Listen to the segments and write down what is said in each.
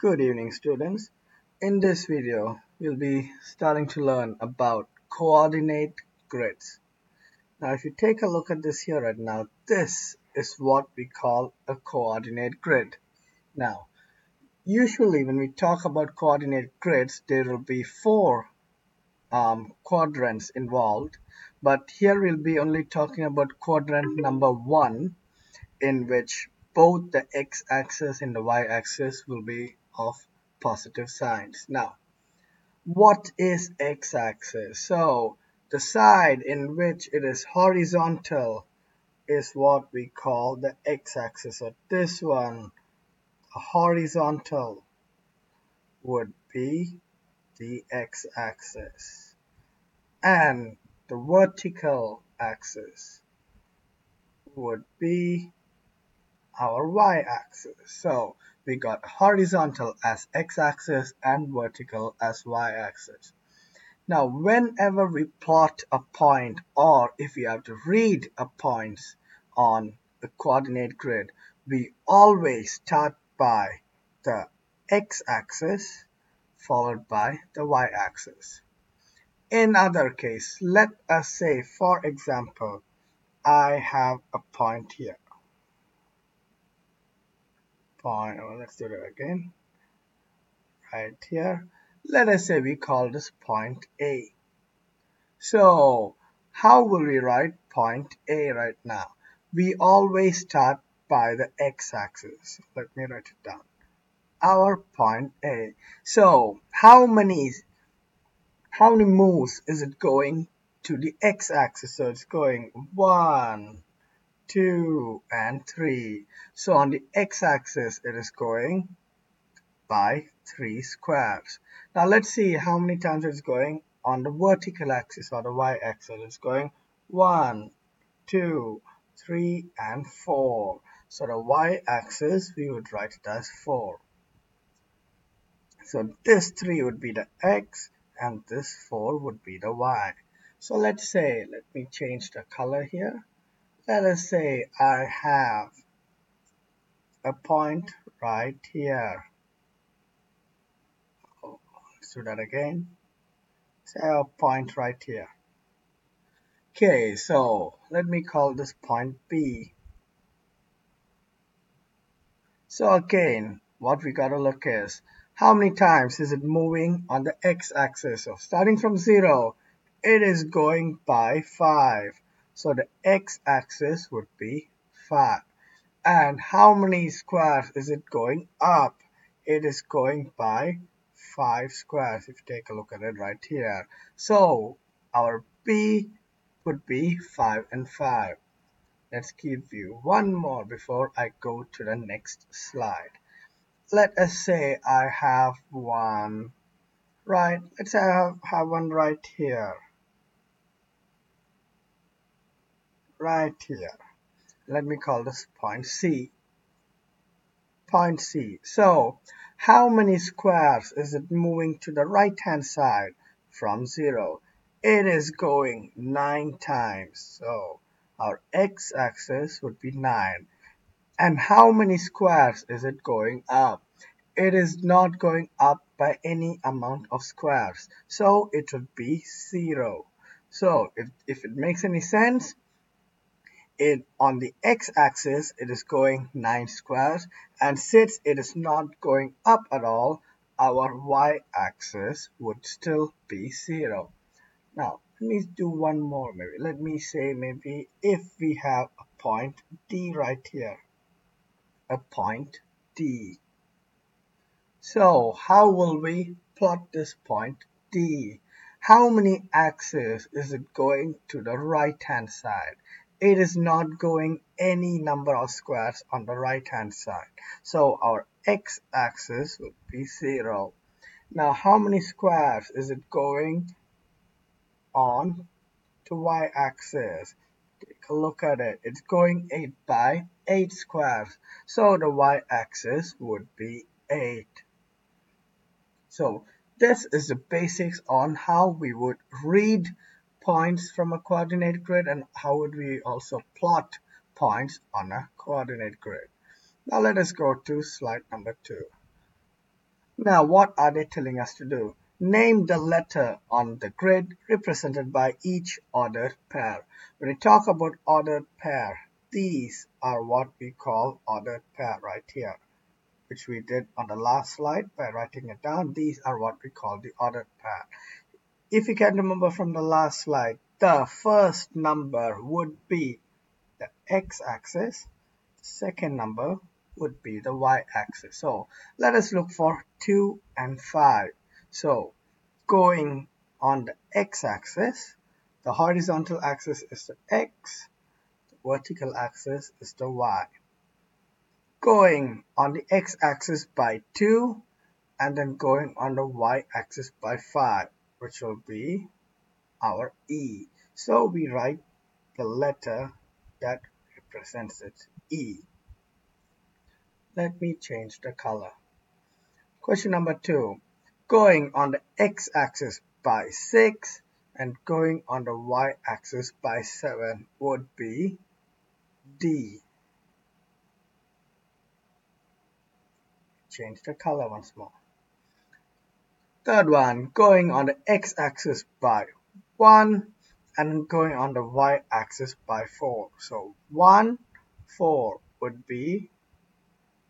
Good evening, students. In this video, we'll be starting to learn about coordinate grids. Now, if you take a look at this here right now, this is what we call a coordinate grid. Now, usually when we talk about coordinate grids, there will be four quadrants involved, but here we'll be only talking about quadrant number 1, in which both the x-axis and the y-axis will be of positive signs. Now, what is x-axis? So, the side in which it is horizontal is what we call the x-axis. So, this one, horizontal, would be the x-axis. And the vertical axis would be our y-axis. So we got horizontal as x-axis and vertical as y-axis. Now whenever we plot a point, or if we have to read a point on the coordinate grid, we always start by the x-axis followed by the y-axis. In other case, let us say, for example, I have a point here. Let's do that again. Right here. Let us say we call this point A. So, how will we write point A right now? We always start by the x-axis. Let me write it down. Our point A. So, how many moves is it going to the x-axis? So, it's going 1, 2, and 3. So, on the x-axis, it is going by 3 squares. Now let's see how many times it's going on the vertical axis or the y-axis. It's going 1, 2, 3, and 4. So the y-axis, we would write it as 4. So this 3 would be the x and this 4 would be the y. So let me change the color here. Let us say I have a point right here. Let's do that again. Say a point right here. Okay, so let me call this point B. So again, what we gotta look is how many times is it moving on the x-axis. So starting from 0, it is going by 5. So the x-axis would be 5. And how many squares is it going up? It is going by 5 squares. If you take a look at it right here. So our B would be 5 and 5. Let's give you one more before I go to the next slide. Let us say I have one right. Let's say I have one right here. Right here. Let me call this point C. Point C. So, how many squares is it moving to the right hand side from 0? It is going 9 times. So, our x-axis would be 9. And how many squares is it going up? It is not going up by any amount of squares. So, it would be 0. So, if it makes any sense, on the x-axis it is going 9 squares, and since it is not going up at all, our y-axis would still be 0. Now let me do one more. Let me say if we have a point D right here, a point D. So how will we plot this point D? How many axes is it going to the right hand side? It is not going any number of squares on the right hand side. So our x-axis would be 0. Now how many squares is it going on to y-axis? Take a look at it. It's going 8 by 8 squares. So the y-axis would be 8. So this is the basics on how we would read points from a coordinate grid and how would we also plot points on a coordinate grid. Now let us go to slide number 2. Now, what are they telling us to do? Name the letter on the grid represented by each ordered pair. When we talk about ordered pair, these are what we call ordered pair right here, which we did on the last slide by writing it down. These are what we call the ordered pair. If you can remember from the last slide, the first number would be the x-axis. Second number would be the y-axis. So let us look for 2 and 5. So going on the x-axis, the horizontal axis is the x, the vertical axis is the y. Going on the x-axis by 2 and then going on the y-axis by 5, which will be our E. So we write the letter that represents it, E. Let me change the color. Question number 2. Going on the x-axis by 6 and going on the y-axis by 7 would be D. Change the color once more. Third one, going on the x-axis by 1 and going on the y-axis by 4. So 1, 4 would be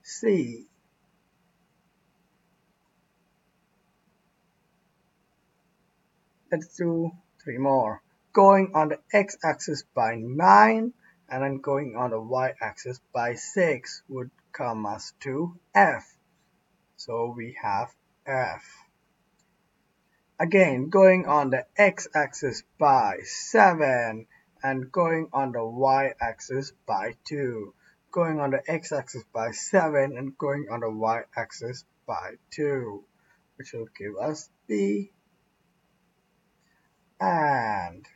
C. Let's do 3 more. Going on the x-axis by 9 and then going on the y-axis by 6 would come us to F. So we have F. Again, going on the x-axis by 7 and going on the y-axis by 2. Going on the x-axis by 7 and going on the y-axis by 2, which will give us B. And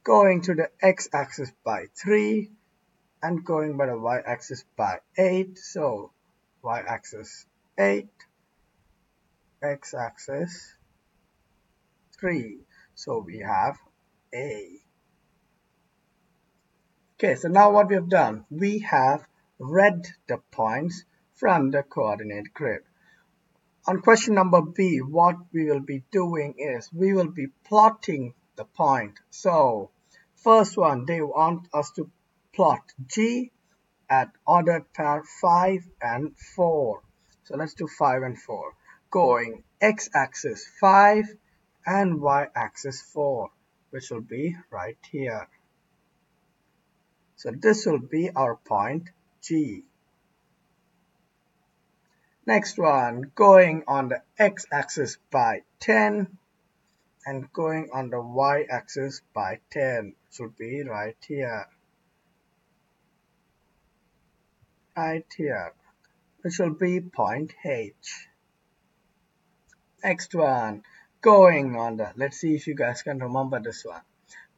going to the x-axis by 3 and going by the y-axis by 8. So y-axis 8, x-axis 3. So we have A. Okay, so now what we have done, we have read the points from the coordinate grid. On question number B, what we will be doing is we will be plotting the point. So first one, they want us to plot G at ordered pair 5 and 4. So let's do 5 and 4. Going x-axis 5 and y-axis 4, which will be right here. So this will be our point G. Next one, going on the x-axis by 10 and going on the y-axis by 10, which will be right here. Right here, which will be point H. Next one, going on the, let's see if you guys can remember this one.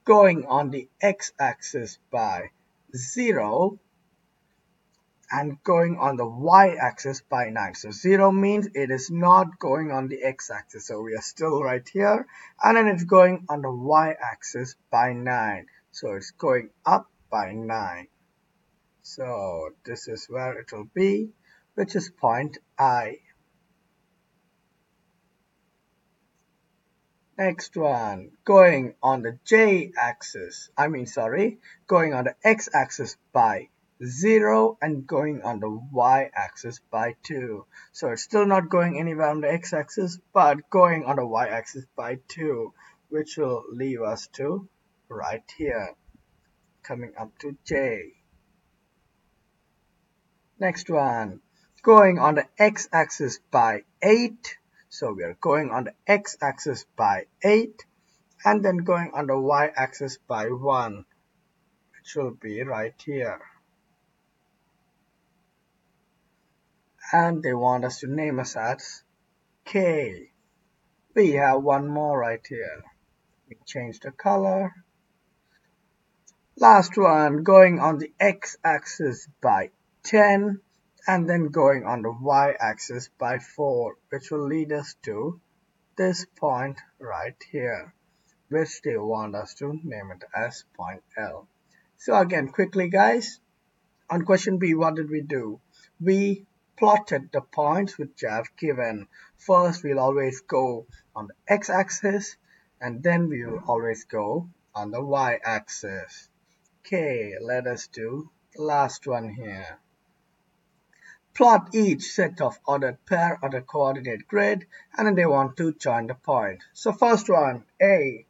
Going on the x-axis by 0 and going on the y-axis by 9. So 0 means it is not going on the x-axis. So we are still right here. And then it's going on the y-axis by 9. So it's going up by 9. So this is where it will be, which is point I. Next one, going on the j-axis, going on the x-axis by 0 and going on the y-axis by 2. So it's still not going anywhere on the x-axis, but going on the y-axis by 2, which will leave us to right here, coming up to J. Next one, going on the x-axis by 8. So we are going on the x-axis by 8 and then going on the y-axis by 1, which will be right here. And they want us to name us as K. We have one more right here. We change the color. Last one, going on the x-axis by 10 and then going on the y-axis by 4, which will lead us to this point right here, which they want us to name it as point L. So again, quickly guys, on question B, what did we do? We plotted the points which I have given. First, we'll always go on the x-axis, and then we will always go on the y-axis. Okay, let us do the last one here. Plot each set of ordered pair on the coordinate grid, and then they want to join the point. So first one, A.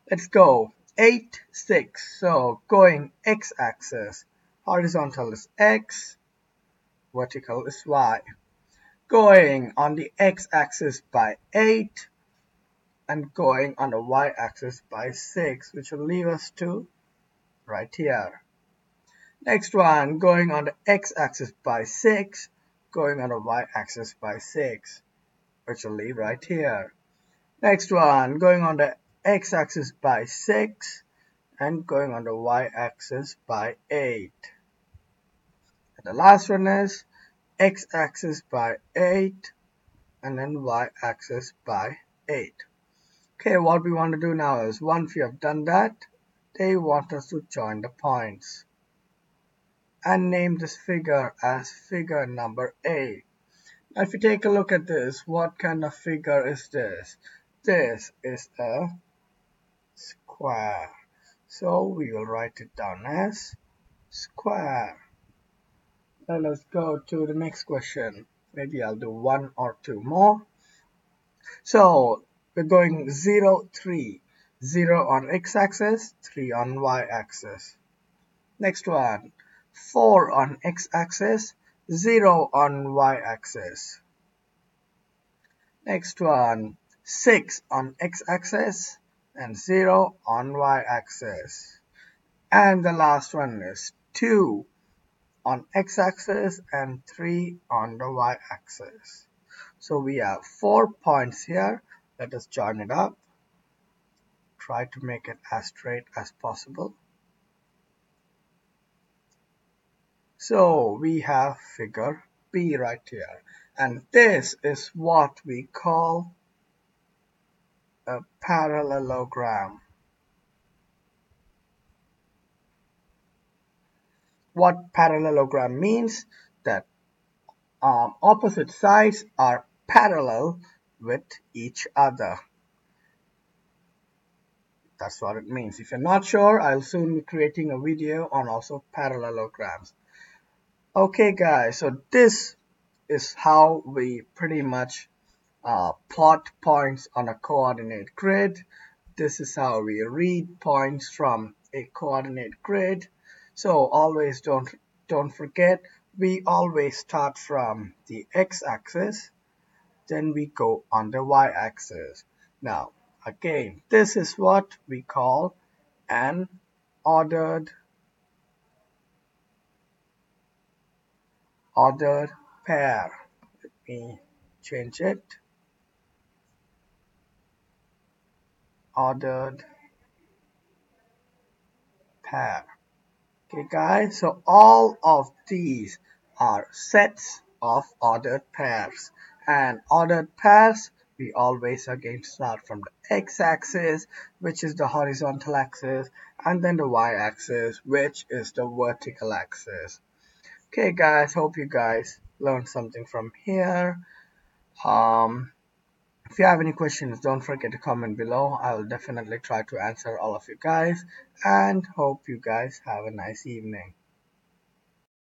Let's go. 8, 6. So going x-axis. Horizontal is x, vertical is y. Going on the x-axis by 8 and going on the y-axis by 6, which will leave us to right here. Next one, going on the x-axis by 6, going on the y-axis by 6, which will leave right here. Next one, going on the x-axis by 6 and going on the y-axis by 8. And the last one is x-axis by 8 and then y-axis by 8. Okay, what we want to do now is, once we have done that, they want us to join the points and name this figure as figure number A. Now if you take a look at this, what kind of figure is this? This is a square. So we will write it down as square. Now let's go to the next question. Maybe I'll do one or two more. So we're going 0, 3. 0 on x-axis, 3 on y-axis. Next one, 4 on x-axis, 0 on y-axis. Next one, 6 on x-axis and 0 on y-axis. And the last one is 2 on x-axis and 3 on the y-axis. So we have 4 points here. Let us join it up. Try to make it as straight as possible. So we have figure B right here. And this is what we call a parallelogram. What parallelogram means? That opposite sides are parallel with each other. That's what it means. If you're not sure, I'll soon be creating a video on also parallelograms. Okay guys, so this is how we pretty much plot points on a coordinate grid. This is how we read points from a coordinate grid. So always don't forget, we always start from the x-axis, then we go on the y-axis. Now again, this is what we call an ordered pair. Let me change it. Ordered pair. Okay guys, so all of these are sets of ordered pairs, and ordered pairs we always again start from the x-axis, which is the horizontal axis, and then the y-axis, which is the vertical axis. Okay guys, hope you guys learned something from here. If you have any questions, don't forget to comment below. I will definitely try to answer all of you guys, and hope you guys have a nice evening.